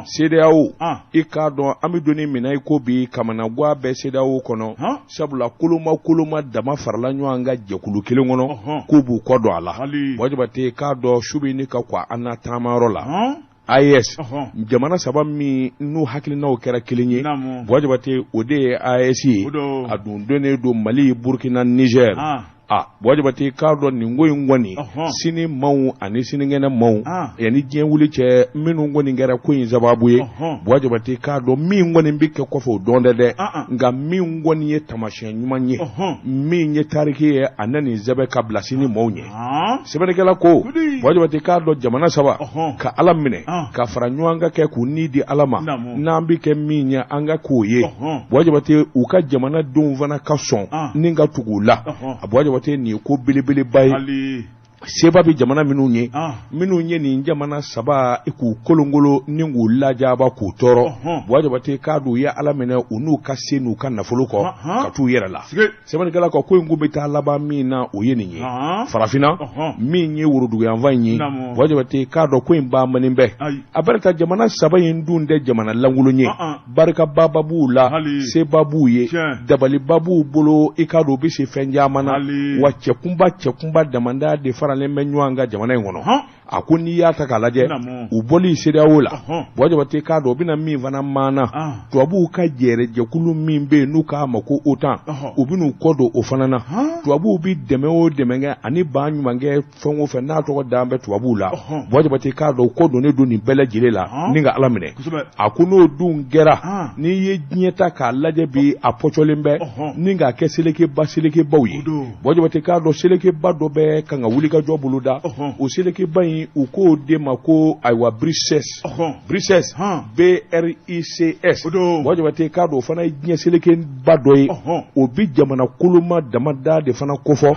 CEDEAO i k'a dɔn an bɛ donni min na i ko bi kamanagwa bɛ CEDEAO kɔnɔ sabula koloma dama farala ɲɔgɔn ka jɛkulu kelen kɔnɔ k'u b'u kɔ don a la Bɔjabate k'a dɔn su bɛ ni ka kwa an na taamayɔrɔ la AES jamana saba min n'u hakilinaw kɛra kelen ye Bɔjabate o de ye AES ye a dun donnen don Mali Burkina Niger Bɔjabate k'a dɔn nin ko in kɔni sini maaw ani sinikɛnɛ maaw yanni diɲɛ wuli cɛ minnu kɔni kɛra ko in sababu ye Bɔjabate k'a dɔn min kɔni bɛ kɛ kɔfɛ o dɔn dɛ nka min kɔni ye tamasiyɛn ɲuman ye min ye tariki ye a na nin sɛbɛn ka bila sini maaw ɲɛ sɛbɛnnikɛla ko Bɔjabate k'a dɔn jamana saba ka Ala minɛ ka fara ɲɔgɔn ka kɛ k'u ni di Ala ma n'an bɛ kɛ min ye an ka k'o ye Bɔjabate u ka jamanadenw fana ka sɔn ni ka tugu la Bɔjabate nin ye ko belebeleba ye seba bɛ jamana minnu ye nin jamana saba k'u kolongolo ni k'u lajaba k'u tɔɔrɔ Bɔjabate k'a dɔn u ye Ala minɛ u n'u ka se n'u ka nafolo kɔ ka t'u yɛrɛ la sɛbɛnnikɛla ko in ko bɛ taa laban min na o ye nin ye farafinna min ye woroduguyanfan in ye Bɔjabate k'a dɔn ko in bamanen bɛɛ a barika jamana saba in dun tɛ jamana lankolon ye barikababa b'u la seba b'u ye dabaliba b'u bolo i k'a dɔn u bɛ se fɛn caman na wa cɛkunba damanda de fara len bɛ ɲɔgɔn ka jamana in kɔnɔ a ko n'i y'a ta k'a lajɛ u bɔli CEDEAO la Bɔjabate k'a dɔn u bɛna min fana maana tubabuw ka jɛkulu min bɛ yen n'u k'a ma ko OTAN u bɛn'u kɔ don o fana na tubabuw bɛ dɛmɛ o dɛmɛ kɛ ani ba ɲuman kɛ fɛn o fɛn n'a tɔgɔ dan bɛ tubabuw la Bɔjabate k'a dɔn u kɔ donnen don nin bɛɛ lajɛlen la ni ka Ala minɛ a ko n'o dun kɛra n'i ye diɲɛ ta k'a lajɛ bi a pɔcɔlen bɛ ni k'a kɛ selekebaw ye Bɔjabate k'a dɔn selekeba dɔ bɛ kan ka wuli ka jɔ bolo da o selekeba in u k'o de ma ko ayiwa BRICS BRICS Bɔjabate k'a dɔn o fana ye diɲɛ selekeba dɔ ye o bi jamana koloma damada de fana kofɔ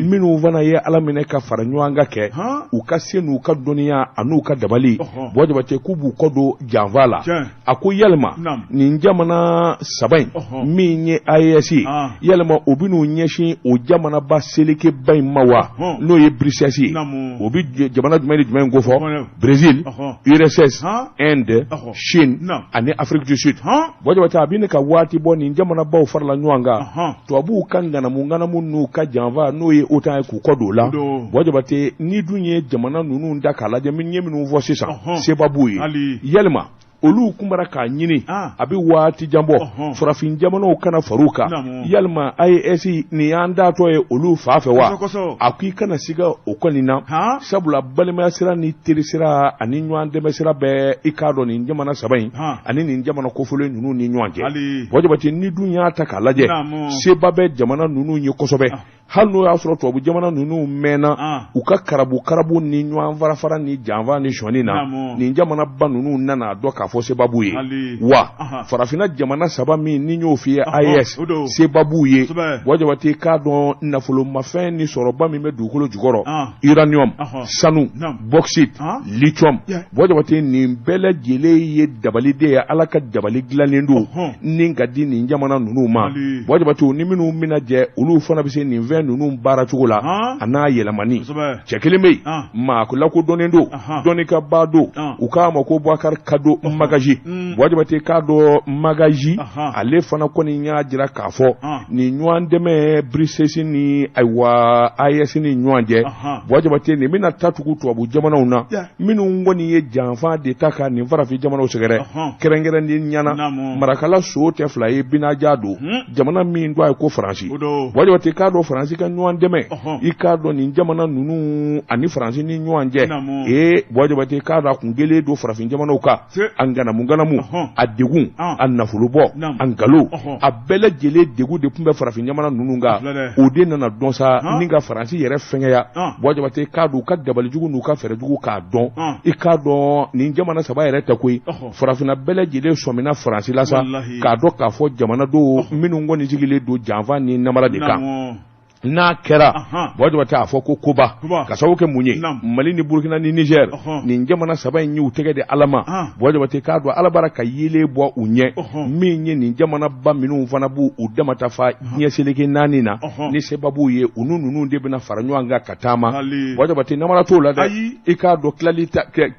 minnu fana ye Ala minɛ ka fara ɲɔgɔn kan kɛ u ka se n'u ka dɔnniya an'u ka dabali Bɔjabate k'u b'u kɔ don janfa la a ko yalima nin jamana saba in min ye AES ye yalima u bɛ n'u ɲɛsin o jamanaba selekeba in ma wa n'o ye BRICS ye o bɛ jamana jumɛn ni jumɛn ko fɔ Brésil URSS Inde Chine ani Afrique du Sud Bɔjabate a bɛ ne ka waati bɔ nin jamanabaw farala ɲɔgɔn kan tubabuw ka nganamu n'u ka janfa n'o ye OTAN ye k'u kɔ don o la Bɔjabate ni dun ye jamana ninnu da k'a lajɛ min ye minnu fɔ sisan seba b'u ye yalima olu kunbara k'a ɲini a bɛ waati jan bɔ farafin jamanaw kana far'u kan yalima AES nin y'an datɔ ye olu fa fɛ wa a ko i kana siga o kɔni na sabula balimaya sira ni teri sira ani ɲɔgɔn dɛmɛ sira bɛɛ i k'a dɔn nin jamana saba in ani nin jamana kofɔlen ninnu ni ɲɔgɔn cɛ Bɔjabate ni dun y'a ta k'a lajɛ seba bɛ jamana ninnu ye kosɛbɛ hali n'o y'a sɔrɔ tubabu jamana ninnu mɛnna u ka karabu ni ɲɔgɔn farafara ni janfa ni sɔni na nin jamanaba ninnu nana dɔ k'a fɔ sebabu ye wa farafinna jamana saba min ni y'o f'i ye AES sebabu ye Bɔjabate k'a dɔn nafolomafɛn ni sɔrɔba min bɛ dugukolo jukɔrɔ uranium sanu bauxite lithium Bɔjabate nin bɛɛ lajɛlen ye dabaliden ye Ala ka dabali dilannen don ni ka di nin jamana ninnu ma Bɔjabate ni minnu bɛna jɛ olu fana bɛ se nin fɛn ninnu baara cogo la a n'a yɛlɛmani cɛ kelen bɛ yen maa lakodɔnnen don dɔnnikɛbaa don u k'a ma ko Boubacar Kado Magaji Bɔjabate k'a dɔn Magaji ale fana kɔni y'a jira k'a fɔ nin ɲɔgɔn dɛmɛ BRICS ni ayiwa AES ni ɲɔgɔn cɛ Bɔjabate nin bɛna taa tugu tubabu jamanaw na minnu kɔni ye janfa de ta ka nin farafin jamanaw sɛgɛrɛ kɛrɛnkɛrɛnnen ɲana marakala so tɛ fila ye binaja don jamana min do a ye ko Faransi Bɔjabate k'a dɔn Faransi ka ɲɔgɔn dɛmɛ i k'a dɔn nin jamana ninnu ani Faransi ni ɲɔgɔn cɛ Bɔjabate k'a dɔn a kun kelen don farafin jamanaw kan a nganamu a degun a nafolobɔ a ngalo a bɛɛ lajɛlen degun de tun bɛ farafin jamana ninnu kan o de nana dɔn sa ni ka Faransi yɛrɛ fɛngɛya Bɔjabate k'a dɔn u ka dabalijugu n'u ka fɛɛrɛjugu k'a dɔn i k'a dɔn nin jamana saba yɛrɛ tɛ koyi farafinna bɛɛ lajɛlen sɔmina Faransi la sa k'a dɔn k'a fɔ jamana dɔw minnu kɔni sigilen don janfa ni namara de kan n'a kɛra wajaba t'a fɔ ko koba ka sababu kɛ mun ye Mali ni Burkina ni Niger nin jamana saba in y'u tɛgɛ di Ala ma wajaba tɛ k'a dɔn Ala bara ka yelen bɔ u ɲɛ min ye nin jamana ba minnu fana b'u u damata fa diɲɛ seleke 4 na ni sebabu ye u ninnu de bɛna fara ɲɔgɔn kan ka taama wajaba tɛ namara t'o la dɛ i k'a dɔn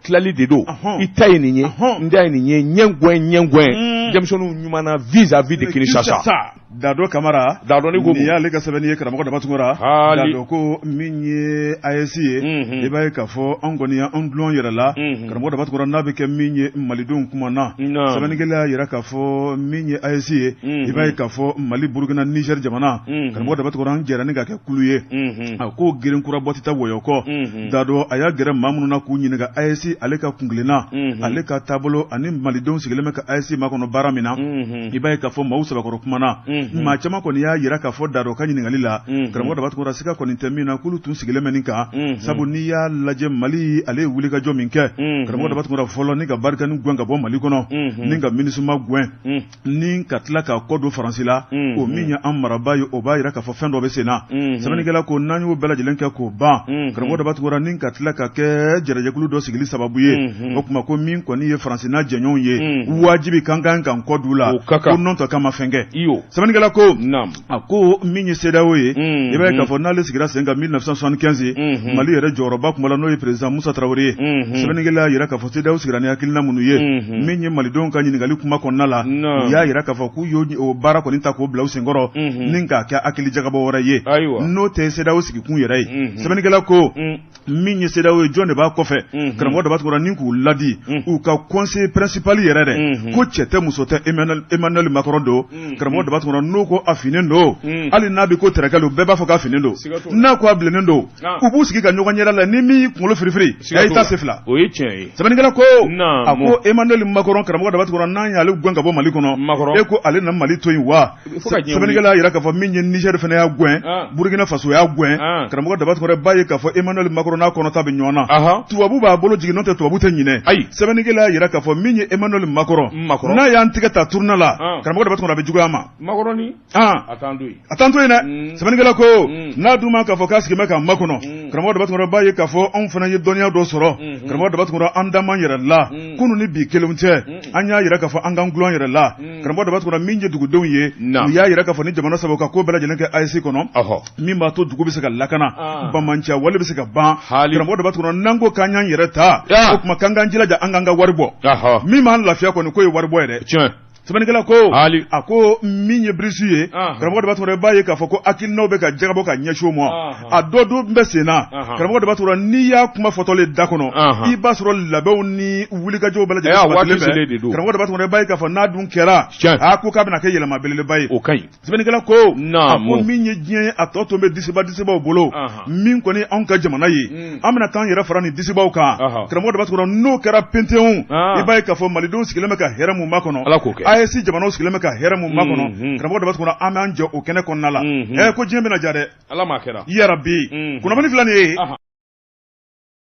tilali de don i ta ye nin ye n da ye nin ye ɲɛngwɛn denmisɛnninw ɲumana vis-à-vis de Kinshasa Dado Kamara Dado ni ni y'ale ka sɛbɛnni ye karamɔgɔ Dabatungura Dado ko min ye AES ye i b'a ye k'a fɔ an kɔni y'an dulon yɛrɛ la karamɔgɔ Dabatungura n'a bɛ kɛ min ye malidenw kuma na sɛbɛnnikɛla y'a yira k'a fɔ min ye AES ye i b'a ye k'a fɔ Mali Burkina Niger jamana karamɔgɔ Dabatungura an jɛra ni ka kɛ kulu ye a ko girinkura bɔ tɛ taa wɔyɔ kɔ Dado a y'a gɛrɛ maa minnu na k'u ɲininka AES ale ka kunkilenna ale ka taabolo ani malidenw sigilen bɛ ka AES makɔnɔ baara min na i b'a ye k'a fɔ maaw sabakɔrɔ kuma na maa caman kɔni y'a yira k'a fɔ Dado ka ɲininkali la karamɔgɔ Dabatungura siga kɔni tɛ min na k'olu tun sigilen bɛ nin kan sabu n'i y'a lajɛ Mali ale ye wulikajɔ min kɛ karamɔgɔ Dabatungura fɔlɔ ni ka barikani gɛn ka bɔ Mali kɔnɔ ni ka MINUSMA gɛn ni ka tila ka kɔ don Faransi la o min ye an maraba ye o b'a yira k'a fɔ fɛn dɔ bɛ sen na sɛbɛnnikɛla ko n'an y'o bɛɛ lajɛlen kɛ k'o ban karamɔgɔ Dabatungura ni ka tila ka kɛ jɛrɛjɛkulu dɔ sigili sababu ye o tuma ko min kɔni ye Faransi n'a jɛɲɔgɔnw ye wajibi kan kan kɔ du la ko nɔn tɔ kama fɛn kɛ sɛbɛnnikɛla ko a ko min ye CEDEAO ye i b'a ye k'a fɔ n'ale sigira sen kan 1975 Mali yɛrɛ jɔyɔrɔba tun b'a la n'o ye président Musa Traoré ye sɛbɛnnikɛla y'a yira k'a fɔ CEDEAO sigira ni hakilina minnu ye min ye malidenw ka ɲininkali kuma kɔnɔna la u y'a yira k'a fɔ k'u y'o baara kɔni ta k'o bila u senkɔrɔ ni k'a kɛ hakili jagabɔ wɛrɛ ye n'o tɛ CEDEAO sigikun yɛrɛ ye sɛbɛnnikɛla ko min ye CEDEAO ye jɔn de b'a kɔfɛ karamɔgɔ Dabatungura ni k'u ladi u ka conseil principal yɛrɛ dɛ ko cɛ tɛ muso tɛ Emmanuel Macron don karamɔgɔ Dabatungura n'o ko a finen don hali n'a bɛ ko tɛrɛkɛlu bɛɛ b'a fɔ k'a finen don n'a ko a bilennen don u b'u sigi ka ɲɔgɔn ɲɛda la ni min kunkolo firifiri i ta se fila o ye tiɲɛ ye sɛbɛnnikɛla ko a ko Emmanuel Macron karamɔgɔ Dabatungura n'an y'ale gɛn ka bɔ Mali kɔnɔ e ko ale na Mali to yen wa sɛbɛnnikɛla yira k'a fɔ min ye Niger fana y'a gɛn Burkina Faso y'a gɛn karamɔgɔ Dabatungura b'a ye k'a fɔ Emmanuel Macron n'a kɔnɔta bɛ ɲɔgɔn na tubabu b'a bolo jigin n'o tɛ tubabu tɛ ɲinɛ sɛbɛnnikɛla yira k'a fɔ min ye Emmanuel Macron n'a y'an tigɛ ta tourner la karamɔgɔ Dabatungura bɛ juguya ma a t'an to yen dɛ sɛbɛnnikɛla ko n'a dun ma k'a fɔ k'a sigimɛ k'an makɔnɔ karamɔgɔ Dabatungura b'a ye k'a fɔ anw fana ye dɔnniya dɔ sɔrɔ karamɔgɔ Dabatungura an da man yɛrɛ la kunun ni bi kelenw tɛ an y'a yira k'a fɔ an k'an gulon yɛrɛ la karamɔgɔ Dabatungura min ye dugudenw ye u y'a yira k'a fɔ ni jamana saba ka ko bɛɛ lajɛlen kɛ AES kɔnɔ min b'a to dugu bɛ se ka lakana bamanciya wale bɛ se ka ban karamɔgɔ Dabatungura n'an ko k'an y'an yɛrɛ ta o tuma k'an k'an jilaja an k'an ka wari bɔ min b'an lafiya kɔni k'o ye wari bɔ yɛrɛ sɛbɛnnikɛla ko a ko min ye Brisu ye karamɔgɔ Dabatungura b'a ye k'a fɔ ko hakilinaw bɛ ka jagabɔ ka ɲɛsin o ma a dɔ dun bɛ sen na karamɔgɔ Dabatungura n'i y'a kuma fɔtɔlen da kɔnɔ i b'a sɔrɔ labɛnw ni wulikajɔw bɛɛ lajɛlen sabatilen bɛ karamɔgɔ Dabatungura b'a ye k'a fɔ n'a dun kɛra a ko k'a bɛna kɛ yɛlɛma belebeleba ye o kaɲi sɛbɛnnikɛla ko a ko min ye diɲɛ a tɔ tun bɛ disibaw bolo min kɔni anw ka jamana ye an bɛna taa an yɛrɛ fara nin disibaw kan karamɔgɔ Dabatungura n'o kɛra pentew i b'a ye k'a fɔ malidenw sigilen bɛ ka hɛrɛ mun b'a kɔnɔ AES jamanaw sigilen bɛ ka hɛrɛ mun b'a kɔnɔ karamɔgɔ Dabatungura an b'an jɔ o kɛnɛ kɔnɔna la ko diɲɛ bɛna ja dɛ Ala m'a kɛra ya Rabbi kunnafoni filɛ nin ye